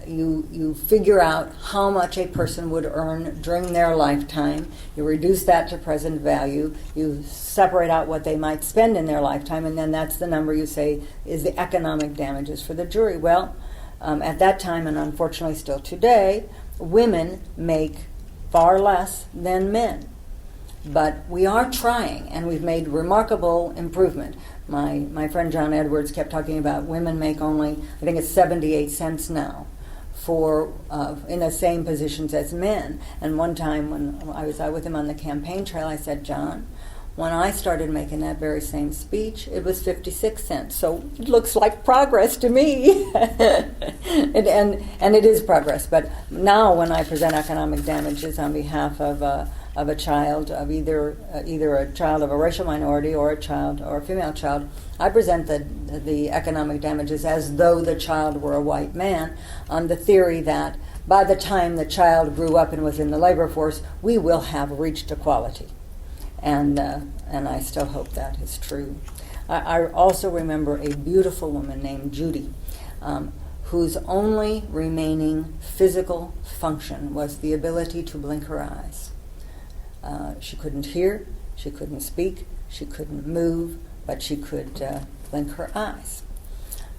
You figure out how much a person would earn during their lifetime. You reduce that to present value. You separate out what they might spend in their lifetime, and then that's the number you say is the economic damages for the jury. Well, at that time, and unfortunately still today, women make far less than men. But we are trying, and we've made remarkable improvement. My friend John Edwards kept talking about women make only, I think it's 78 cents now, for in the same positions as men. And one time when I was out with him on the campaign trail, I said, "John, when I started making that very same speech, it was 56 cents. So it looks like progress to me." and it is progress. But now when I present economic damages on behalf of a child, of either a child of a racial minority or a child or a female child, I present the economic damages as though the child were a white man, on the theory that by the time the child grew up and was in the labor force, we will have reached equality. And I still hope that is true. I also remember a beautiful woman named Judy, whose only remaining physical function was the ability to blink her eyes. She couldn't hear, she couldn't speak, she couldn't move, but she could blink her eyes.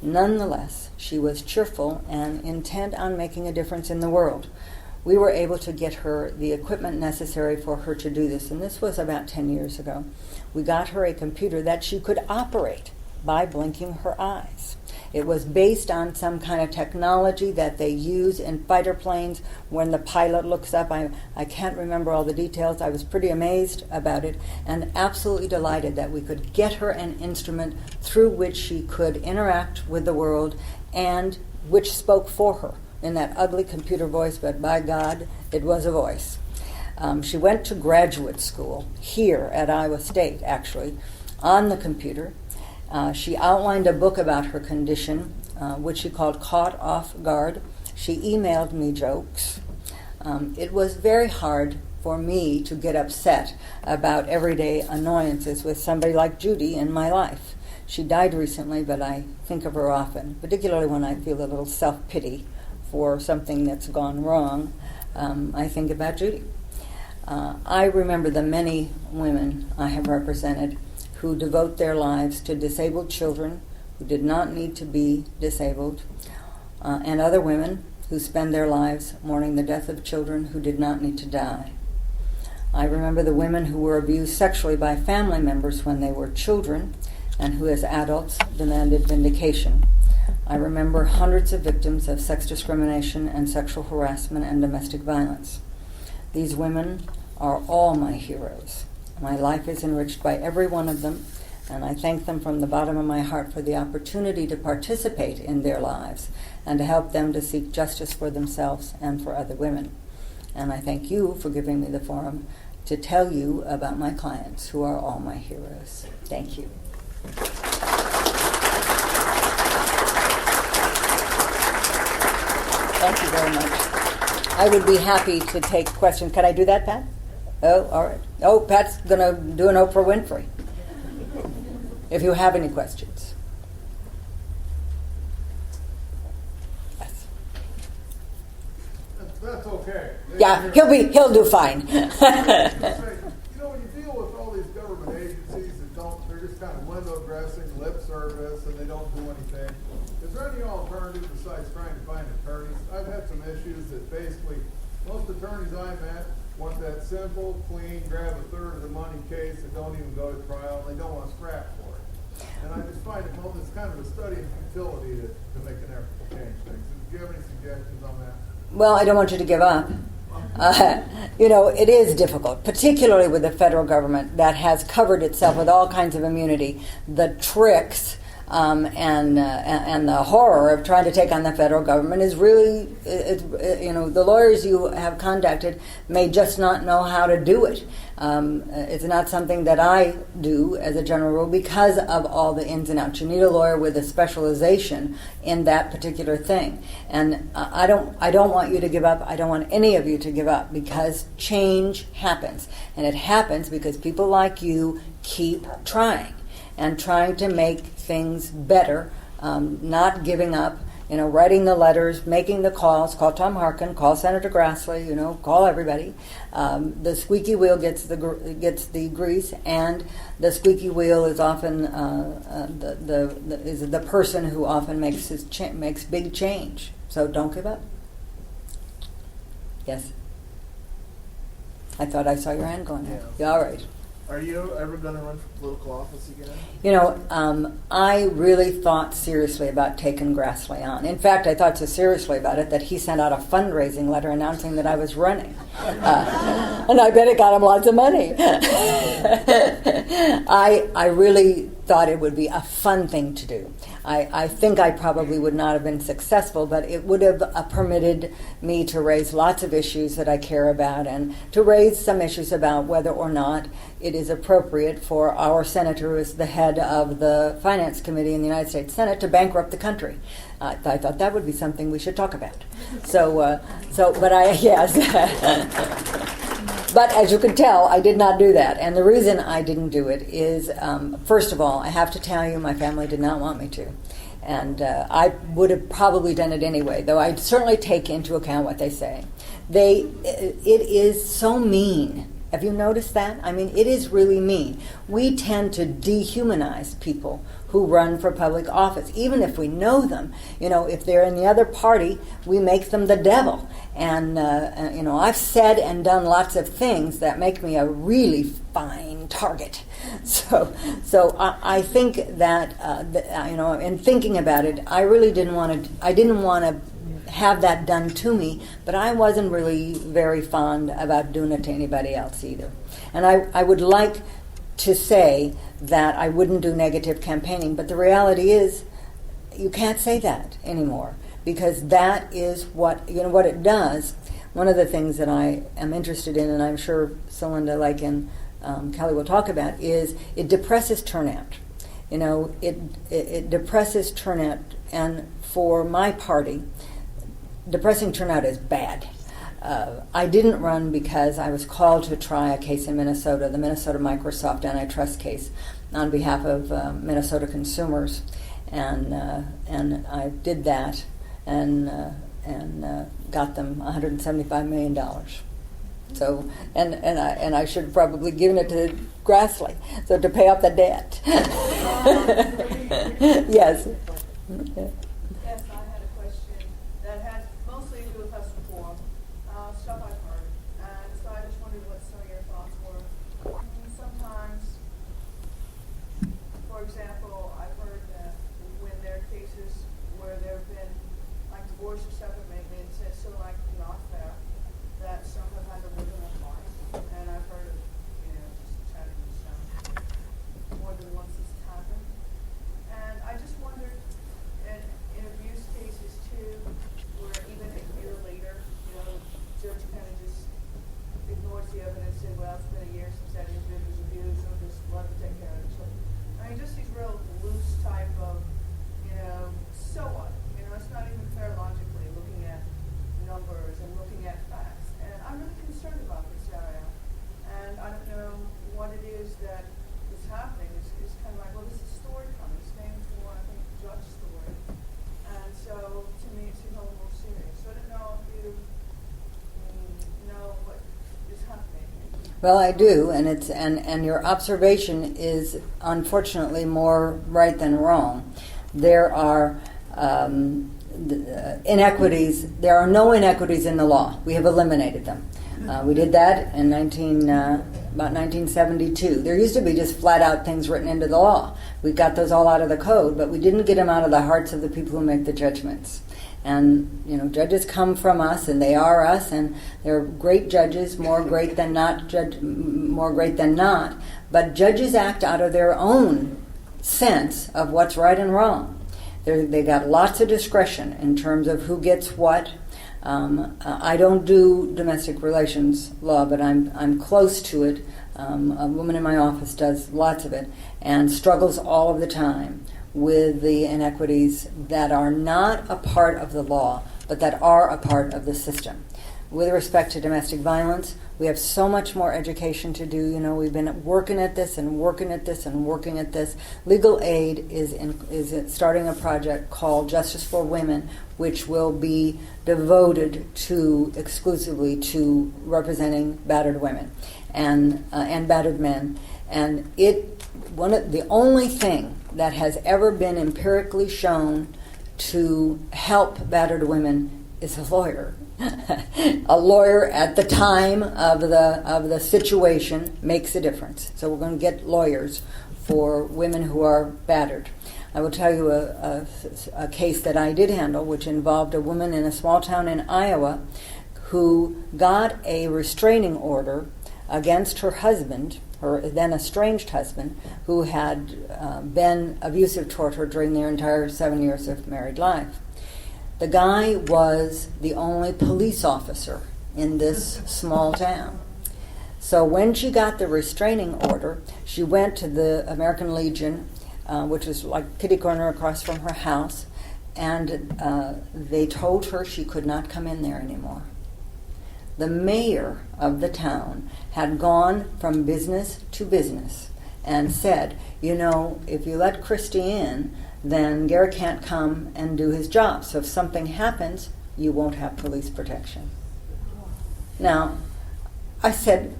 Nonetheless, she was cheerful and intent on making a difference in the world. We were able to get her the equipment necessary for her to do this, and this was about 10 years ago. We got her a computer that she could operate by blinking her eyes. It was based on some kind of technology that they use in fighter planes when the pilot looks up. I can't remember all the details. I was pretty amazed about it and absolutely delighted that we could get her an instrument through which she could interact with the world and which spoke for her in that ugly computer voice, but by God, it was a voice. She went to graduate school here at Iowa State, actually, on the computer. She outlined a book about her condition, which she called Caught Off Guard. She emailed me jokes. It was very hard for me to get upset about everyday annoyances with somebody like Judy in my life. She died recently, but I think of her often, particularly when I feel a little self-pity for something that's gone wrong. I think about Judy. I remember the many women I have represented who devote their lives to disabled children who did not need to be disabled, and other women who spend their lives mourning the death of children who did not need to die. I remember the women who were abused sexually by family members when they were children and who as adults demanded vindication. I remember hundreds of victims of sex discrimination and sexual harassment and domestic violence. These women are all my heroes, My life is enriched by every one of them, and I thank them from the bottom of my heart for the opportunity to participate in their lives and to help them to seek justice for themselves and for other women. And I thank you for giving me the forum to tell you about my clients, who are all my heroes. Thank you. Thank you very much. I would be happy to take questions. Can I do that, Pat? Oh, all right. Oh, Pat's going to do an Oprah Winfrey. If you have any questions. Yes. That's okay. Yeah, he'll do fine. When you deal with all these government agencies they're just kind of window dressing, lip service, and they don't do anything. Is there any alternative besides trying to find attorneys? I've had some issues that basically most attorneys I met want that simple, clean, grab a third of the money case and don't even go to trial, and they don't want to scrap for it. And I just find it's kind of a study in futility to make an effort to change things. Do you have any suggestions on that? Well, I don't want you to give up. It is difficult, particularly with the federal government that has covered itself with all kinds of immunity. The tricks and the horror of trying to take on the federal government is really, the lawyers you have contacted may just not know how to do it. It's not something that I do as a general rule because of all the ins and outs. You need a lawyer with a specialization in that particular thing. And I don't want you to give up. I don't want any of you to give up because change happens. And it happens because people like you keep trying and trying to make things better, not giving up, writing the letters, making the calls, call Tom Harkin, call Senator Grassley, call everybody. The squeaky wheel gets the grease, and the squeaky wheel is often the person who often makes big change. So don't give up. Yes. I thought I saw your hand going there. Yeah, all right. Are you ever going to run for political office again? I really thought seriously about taking Grassley on. In fact, I thought so seriously about it that he sent out a fundraising letter announcing that I was running. And I bet it got him lots of money. I really thought it would be a fun thing to do. I think I probably would not have been successful, but it would have permitted me to raise lots of issues that I care about and to raise some issues about whether or not it is appropriate for our senator, who is the head of the Finance Committee in the United States Senate, to bankrupt the country. I thought that would be something we should talk about. But as you can tell, I did not do that. And the reason I didn't do it is, first of all, I have to tell you, my family did not want me to. And I would have probably done it anyway, though I'd certainly take into account what they say. It is so mean. Have you noticed that? I mean, it is really mean. We tend to dehumanize people who run for public office, even if we know them. If they're in the other party, we make them the devil. And, I've said and done lots of things that make me a really fine target. So I think that, in thinking about it, I didn't want to have that done to me, but I wasn't really very fond about doing it to anybody else either. And I would like to say that I wouldn't do negative campaigning, but the reality is you can't say that anymore, because that is what it does. One of the things that I am interested in, and I'm sure Celinda, like in Kelly will talk about, is it depresses turnout. It depresses turnout, and for my party, depressing turnout is bad. I didn't run because I was called to try a case in Minnesota, the Minnesota Microsoft antitrust case, on behalf of Minnesota consumers, and I did that and got them $175 million. So and I should have probably given it to Grassley, so to pay off the debt. Yes. Yes, I had a question that has mostly to do with Hudson Forum, stuff I've heard, and so I just wondered what some of your thoughts were. Sometimes, for example, I've heard that when there are cases where there have been like divorce or separate maintenance, it's so like not fair, that some have had to live in a farm, and I've heard of just chatting Well, I do, and it's and your observation is unfortunately more right than wrong. There are inequities. There are no inequities in the law. We have eliminated them. We did that in about 1972. There used to be just flat out things written into the law. We got those all out of the code, but we didn't get them out of the hearts of the people who make the judgments. And, judges come from us, and they are us, and they're great judges, more great than not. But judges act out of their own sense of what's right and wrong. They got lots of discretion in terms of who gets what. I don't do domestic relations law, but I'm close to it. A woman in my office does lots of it and struggles all of the time with the inequities that are not a part of the law, but that are a part of the system. With respect to domestic violence, we have so much more education to do. We've been working at this and working at this and working at this. Legal Aid is starting a project called Justice for Women, which will be devoted exclusively to representing battered women and battered men. And the only thing that has ever been empirically shown to help battered women is a lawyer. A lawyer at the time of the situation makes a difference. So we're going to get lawyers for women who are battered. I will tell you a case that I did handle, which involved a woman in a small town in Iowa who got a restraining order against her husband, her then estranged husband, who had been abusive toward her during their entire 7 years of married life. The guy was the only police officer in this small town. So when she got the restraining order, she went to the American Legion, which was like kitty corner across from her house, and they told her she could not come in there anymore. The mayor of the town had gone from business to business and said, if you let Christy in, then Gary can't come and do his job. So if something happens, you won't have police protection. Now, I said,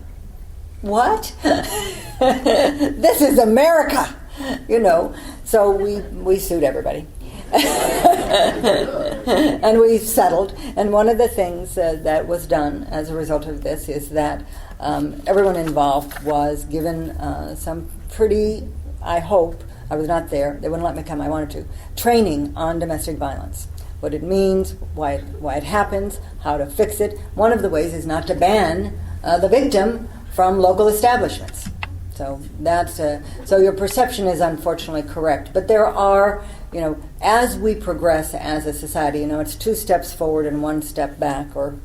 what? This is America, So we sued everybody. And we settled. And one of the things that was done as a result of this is that everyone involved was given some pretty, I hope, I was not there, they wouldn't let me come, I wanted to, training on domestic violence. What it means, why it happens, how to fix it. One of the ways is not to ban the victim from local establishments. So so your perception is unfortunately correct. But there are, as we progress as a society, it's 2 steps forward and 1 step back, or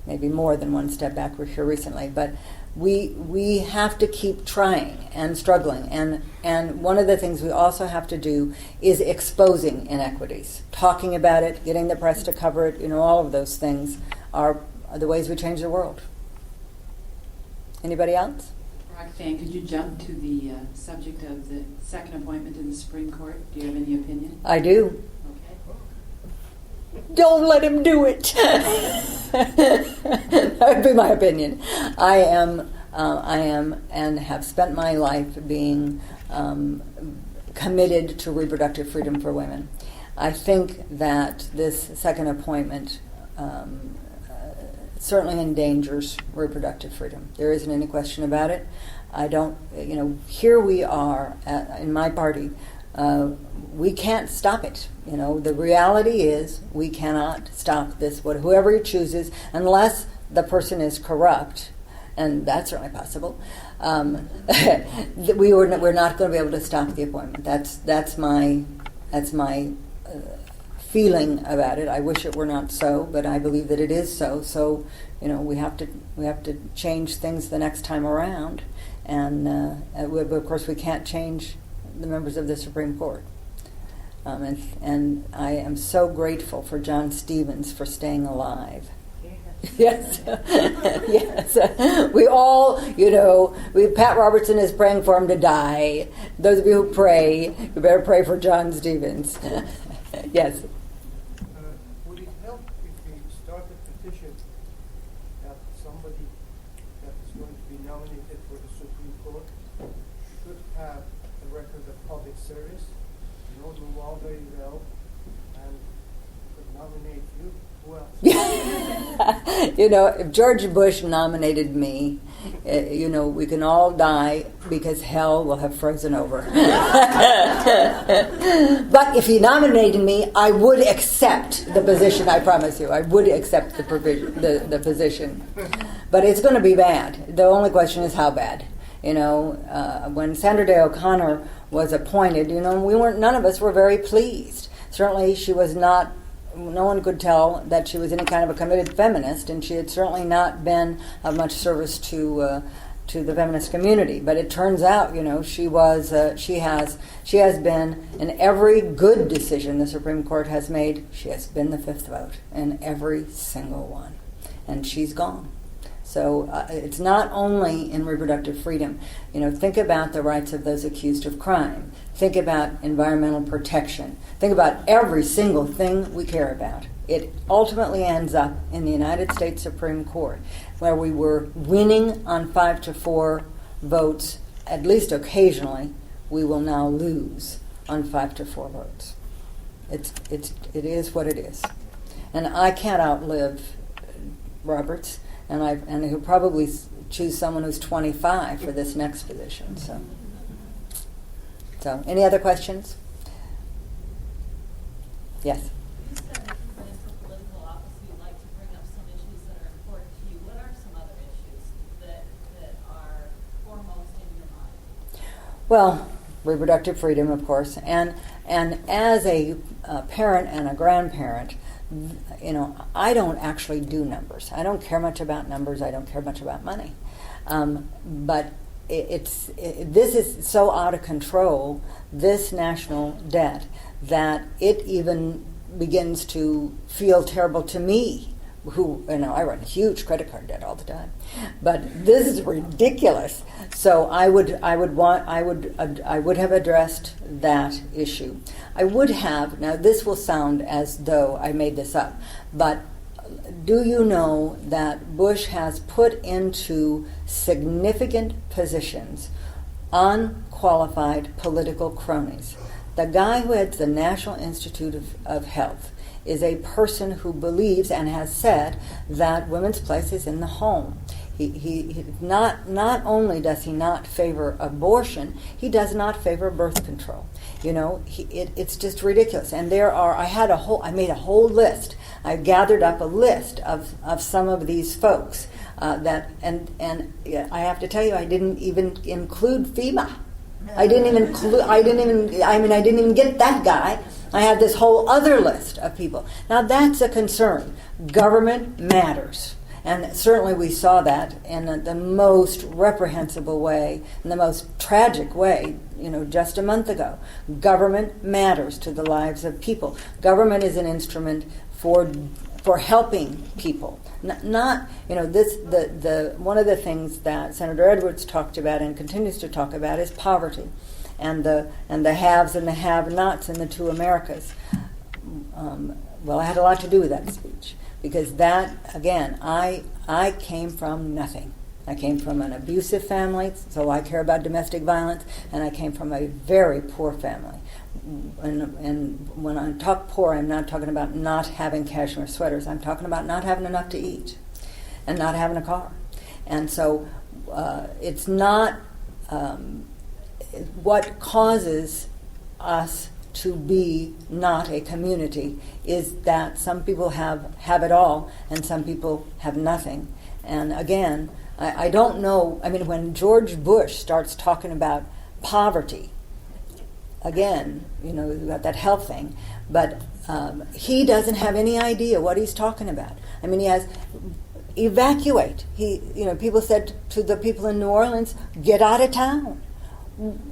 maybe more than 1 step back. We're here recently, but we have to keep trying and struggling. And one of the things we also have to do is exposing inequities, talking about it, getting the press to cover it. All of those things are the ways we change the world. Anybody else? Roxanne, could you jump to the subject of the second appointment in the Supreme Court? Do you have any opinion? I do. Okay. Don't let him do it. That would be my opinion. I am and have spent my life being committed to reproductive freedom for women. I think that this second appointment certainly endangers reproductive freedom. There isn't any question about it. I don't, here we are in my party. We can't stop it. The reality is we cannot stop this. Whoever he chooses, unless the person is corrupt, and that's certainly possible. We're not going to be able to stop the appointment. That's my feeling about it. I wish it were not so, but I believe that it is so. So, we have to change things the next time around, and of course we can't change the members of the Supreme Court. And I am so grateful for John Stevens for staying alive. Yes, yes. We all, Pat Robertson is praying for him to die. Those of you who pray, you better pray for John Stevens. Yes. Would it help if we start a petition that somebody that is going to be nominated service. You know, do all very well, and could nominate you. Who else? You know, if George Bush nominated me, you know, we can all die because hell will have frozen over. But if he nominated me, I would accept the position, I promise you. I would accept the position. But it's going to be bad. The only question is how bad. You know, when Sandra Day O'Connor was appointed, you know, none of us were very pleased. Certainly she was not, no one could tell that she was any kind of a committed feminist, and she had certainly not been of much service to the feminist community. But it turns out, you know, she has been in every good decision the Supreme Court has made. She has been the fifth vote in every single one, and she's gone. So it's not only in reproductive freedom. You know, think about the rights of those accused of crime. Think about environmental protection. Think about every single thing we care about. It ultimately ends up in the United States Supreme Court, where we were winning on 5-4 votes, at least occasionally. We will now lose on 5-4 votes. It is what it is. And I can't outlive Roberts. And he'll probably choose someone who's 25 for this next position. So, any other questions? Yes. You said that you ran for political office. You'd like to bring up some issues that are important to you. What are some other issues that are foremost in your mind? Well, reproductive freedom, of course, and as a parent and a grandparent, you know, I don't actually do numbers. I don't care much about numbers. I don't care much about money. But this is so out of control, this national debt, that it even begins to feel terrible to me, who, you know, I run huge credit card debt all the time. But this is ridiculous. So I would have addressed that issue. I would have, now this will sound as though I made this up, but do you know that Bush has put into significant positions unqualified political cronies? The guy who heads the National Institute of Health is a person who believes and has said that women's place is in the home. He not only does he not favor abortion, he does not favor birth control. You know, it's just ridiculous. And I made a whole list. I gathered up a list of some of these folks and I have to tell you, I didn't even include FEMA. I didn't even get that guy. I had this whole other list of people. Now that's a concern. Government matters. And certainly we saw that in the most reprehensible way, in the most tragic way, you know, just a month ago. Government matters to the lives of people. Government is an instrument for helping people. Not you know, the one of the things that Senator Edwards talked about and continues to talk about is poverty, and the haves and the have-nots in the two Americas. Well, I had a lot to do with that speech, because that, again, I came from nothing. I came from an abusive family, so I care about domestic violence, and I came from a very poor family. And when I talk poor, I'm not talking about not having cashmere sweaters. I'm talking about not having enough to eat and not having a car. And so it's not what causes us to be not a community is that some people have it all and some people have nothing. And again, I don't know, I mean, when George Bush starts talking about poverty, again, you know, we've got that health thing, but he doesn't have any idea what he's talking about. I mean, he has evacuate. You know, people said to the people in New Orleans, get out of town.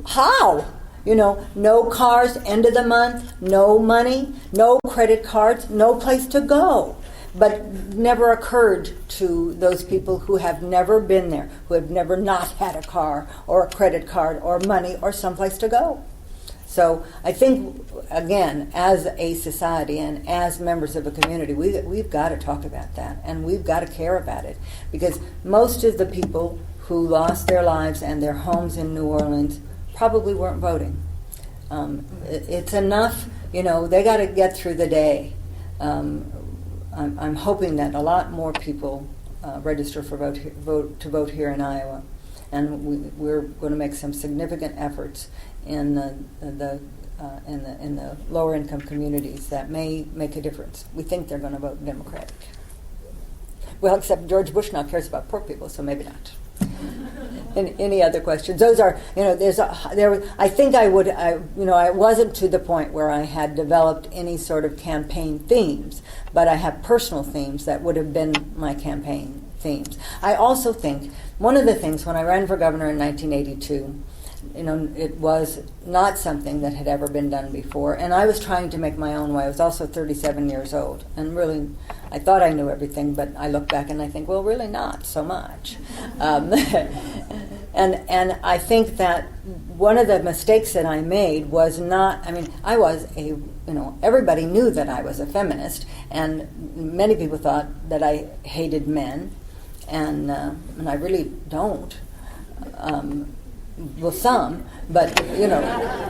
How? You know, no cars, end of the month, no money, no credit cards, no place to go. But never occurred to those people who have never been there, who have never not had a car or a credit card or money or someplace to go. So I think, again, as a society and as members of a community, we've got to talk about that, and we've got to care about it, because most of the people who lost their lives and their homes in New Orleans probably weren't voting. It's enough, they got to get through the day. I'm hoping that a lot more people register for vote here in Iowa, and we're going to make some significant efforts in the lower income communities that may make a difference. We think they're going to vote Democratic. Well, except George Bush now cares about poor people, so maybe not. Any other questions? Those are, I think I would, I wasn't to the point where I had developed any sort of campaign themes, but I have personal themes that would have been my campaign themes. I also think one of the things when I ran for governor in 1982, it was not something that had ever been done before, and I was trying to make my own way. I was also 37 years old, and really, I thought I knew everything, but I look back and I think, well, really not so much. And I think that one of the mistakes that I made was not, I was everybody knew that I was a feminist, and many people thought that I hated men, and I really don't. Well, some, but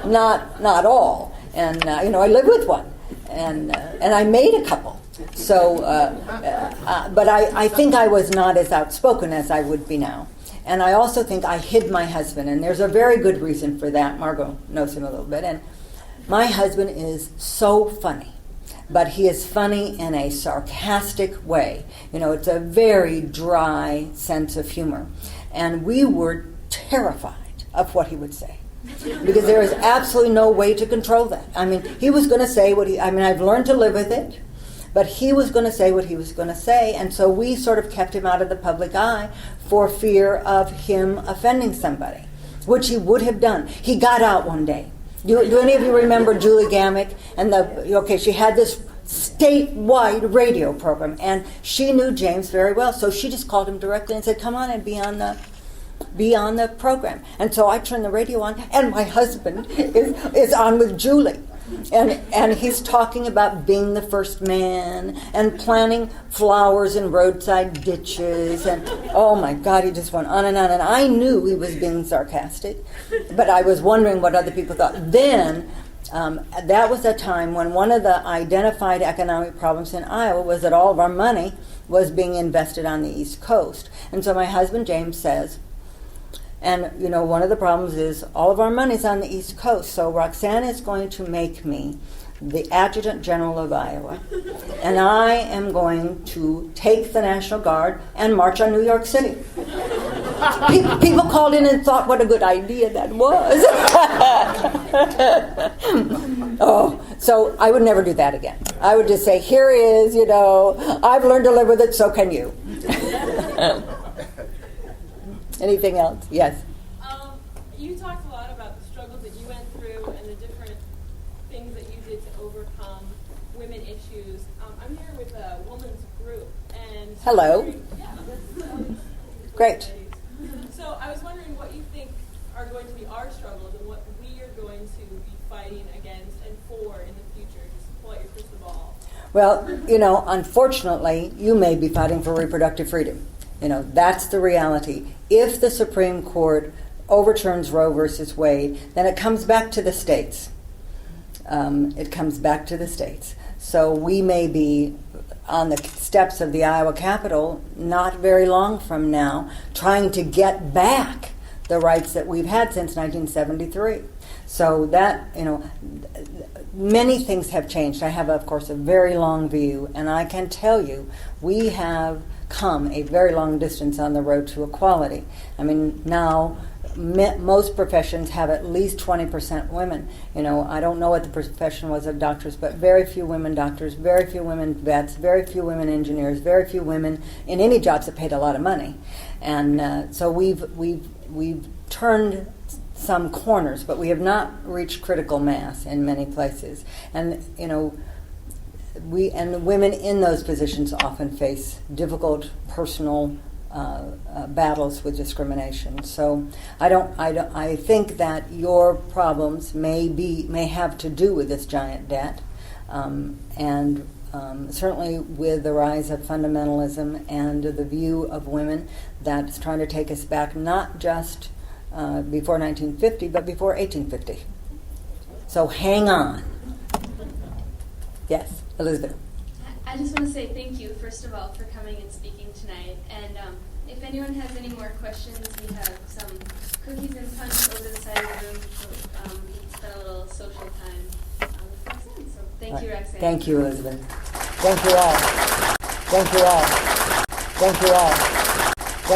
not all. And I live with one, and I made a couple. So, but I think I was not as outspoken as I would be now. And I also think I hid my husband, and there's a very good reason for that. Margot knows him a little bit, and my husband is so funny. But he is funny in a sarcastic way. It's a very dry sense of humor. And we were terrified of what he would say, because there is absolutely no way to control that. He was going to say what I've learned to live with it, but he was going to say what he was going to say, and so we sort of kept him out of the public eye for fear of him offending somebody, which he would have done. He got out one day. Do any of you remember Julie Gamick? And she had this statewide radio program, and she knew James very well, so she just called him directly and said, "Come on and be on the program." And so I turned the radio on, and my husband is on with Julie. And he's talking about being the first man and planting flowers in roadside ditches. And oh my God, he just went on. And I knew he was being sarcastic, but I was wondering what other people thought. Then that was a time when one of the identified economic problems in Iowa was that all of our money was being invested on the East Coast. And so my husband James says, and, one of the problems is all of our money's on the East Coast, so Roxanne is going to make me the Adjutant General of Iowa, and I am going to take the National Guard and march on New York City. People called in and thought what a good idea that was. So I would never do that again. I would just say, here is, I've learned to live with it, so can you. Anything else? Yes. You talked a lot about the struggles that you went through and the different things that you did to overcome women issues. I'm here with a women's group, and hello. Great. So I was wondering what you think are going to be our struggles and what we are going to be fighting against and for in the future. Just pull out your crystal ball. Well, unfortunately, you may be fighting for reproductive freedom. That's the reality. If the Supreme Court overturns Roe versus Wade, then it comes back to the states. So we may be on the steps of the Iowa Capitol not very long from now trying to get back the rights that we've had since 1973. So that, many things have changed. I have, of course, a very long view, and I can tell you we have come a very long distance on the road to equality. Now most professions have at least 20% women. I don't know what the profession was of doctors, but very few women doctors, very few women vets, very few women engineers, very few women in any jobs that paid a lot of money. And so we've turned some corners, but we have not reached critical mass in many places. And the women in those positions often face difficult personal battles with discrimination. So I think that your problems may have to do with this giant debt, and certainly with the rise of fundamentalism and the view of women that's trying to take us back not just before 1950, but before 1850. So hang on. Yes, Elizabeth. I just want to say thank you, first of all, for coming and speaking tonight. And if anyone has any more questions, we have some cookies and punch over the side of the room. So we can spend a little social time with Roxanne. So thank you, Roxanne. Thank you, Elizabeth. Thank you all. Thank you all. Thank you all.